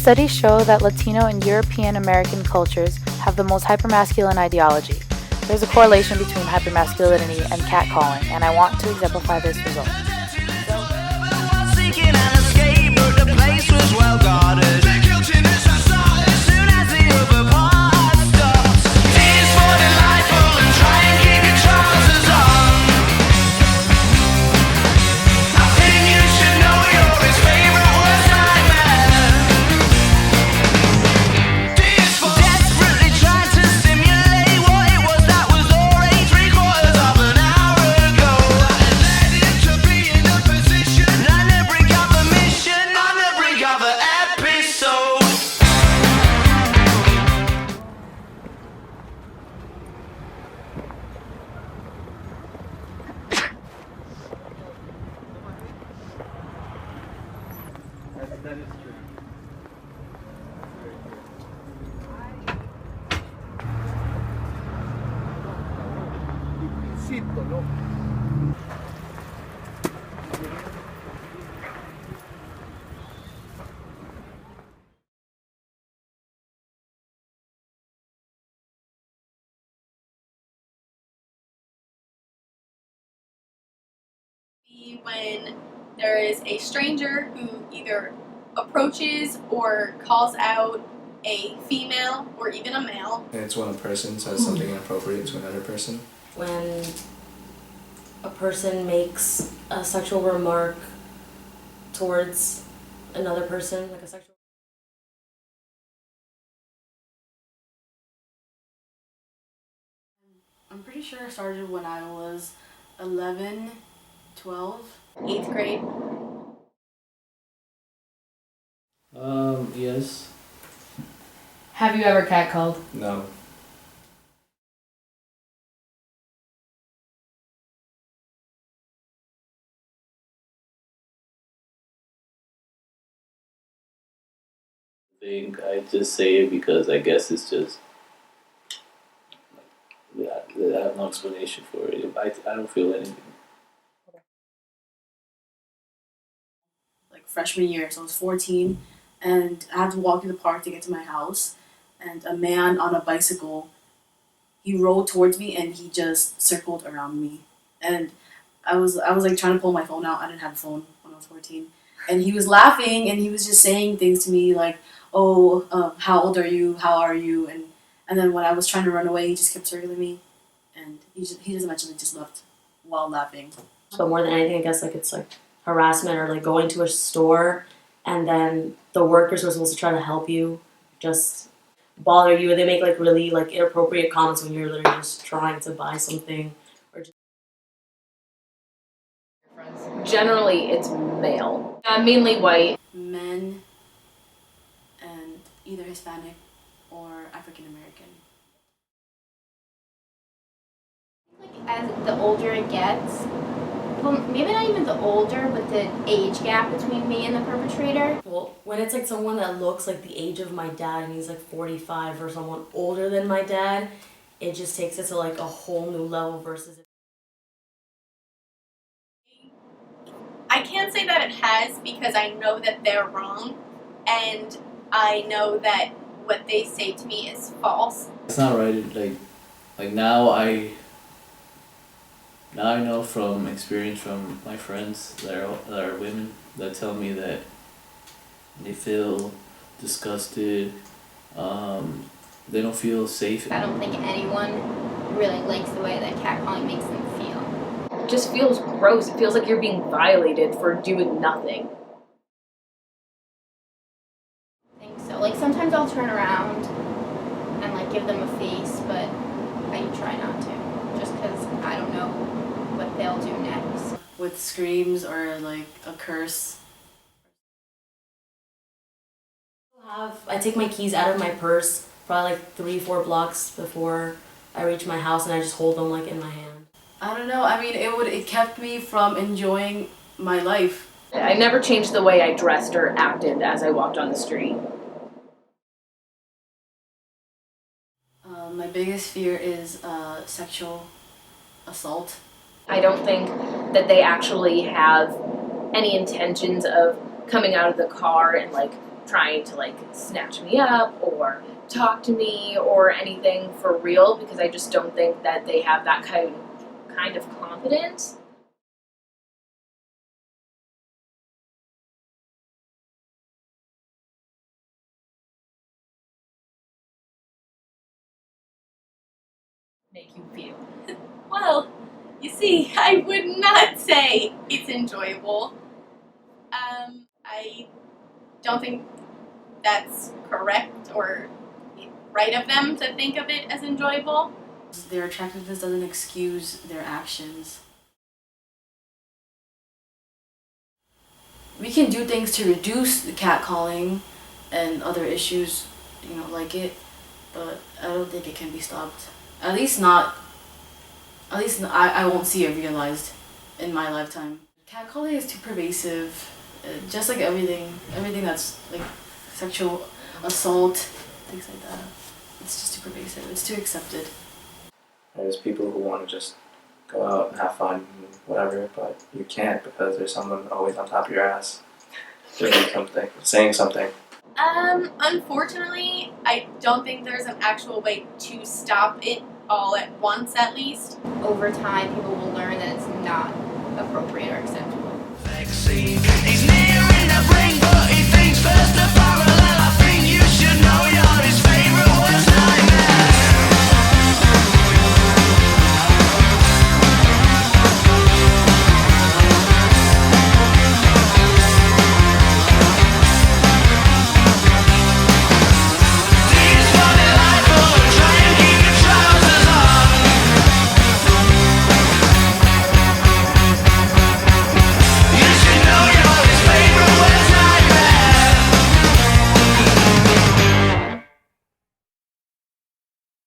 Studies show that Latino and European American cultures have the most hypermasculine ideology. There's a correlation between hypermasculinity and catcalling, and I want to exemplify this result. That is true. Insisto, ¿no? When there is a stranger who either approaches or calls out a female or even a male. And it's when a person says something inappropriate to another person. When a person makes a sexual remark towards another person, like a sexual. I'm pretty sure it started when I was 11, 12. 8th grade. Yes. Have you ever catcalled? No. I just say it because I guess it's just, yeah, I have no explanation for it. I don't feel anything. Like freshman year, so I was 14, and I had to walk in the park to get to my house, and a man on a bicycle, he rode towards me and he just circled around me, and I was like trying to pull my phone out. I didn't have a phone when I was 14, and he was laughing and he was just saying things to me like, oh, how old are you? How are you? And then when I was trying to run away, he just kept circling me, and he just eventually just left while laughing. But more than anything, I guess like it's like harassment or like going to a store and then the workers who are supposed to try to help you just bother you, and they make like really like inappropriate comments when you're literally just trying to buy something or just. Generally, it's male. Mainly white. Men and either Hispanic or African American. Like as the older it gets, well, maybe not even the older, but the age gap between me and the perpetrator. Well, when it's like someone that looks like the age of my dad and he's like 45, or someone older than my dad, it just takes it to like a whole new level versus. I can't say that it has because I know that they're wrong, and I know that what they say to me is false. It's not right. Like now I know from experience from my friends that are women that tell me that they feel disgusted. They don't feel safe. I don't think anyone really likes the way that catcalling makes them feel. It just feels gross. It feels like you're being violated for doing nothing. I think so. Like sometimes I'll turn around and like give them a face, but I try not to, just because I don't know what they'll do next. With screams or like a curse. I take my keys out of my purse probably like 3-4 blocks before I reach my house, and I just hold them like in my hand. I don't know. I mean, it kept me from enjoying my life. I never changed the way I dressed or acted as I walked on the street. My biggest fear is sexual assault. I don't think that they actually have any intentions of coming out of the car and like trying to like snatch me up or talk to me or anything for real, because I just don't think that they have that kind of confidence. Make you feel. Well, you see, I would not say it's enjoyable. I don't think that's correct or right of them to think of it as enjoyable. Their attractiveness doesn't excuse their actions. We can do things to reduce the catcalling and other issues, like it, but I don't think it can be stopped. At least I won't see it realized in my lifetime. Catcalling is too pervasive, just like everything that's like sexual assault, things like that. It's just too pervasive, it's too accepted. There's people who want to just go out and have fun and whatever, but you can't because there's someone always on top of your ass doing something, saying something. Unfortunately, I don't think there's an actual way to stop it all at once, at least. Over time, people will learn that it's not appropriate or acceptable. Vaccine.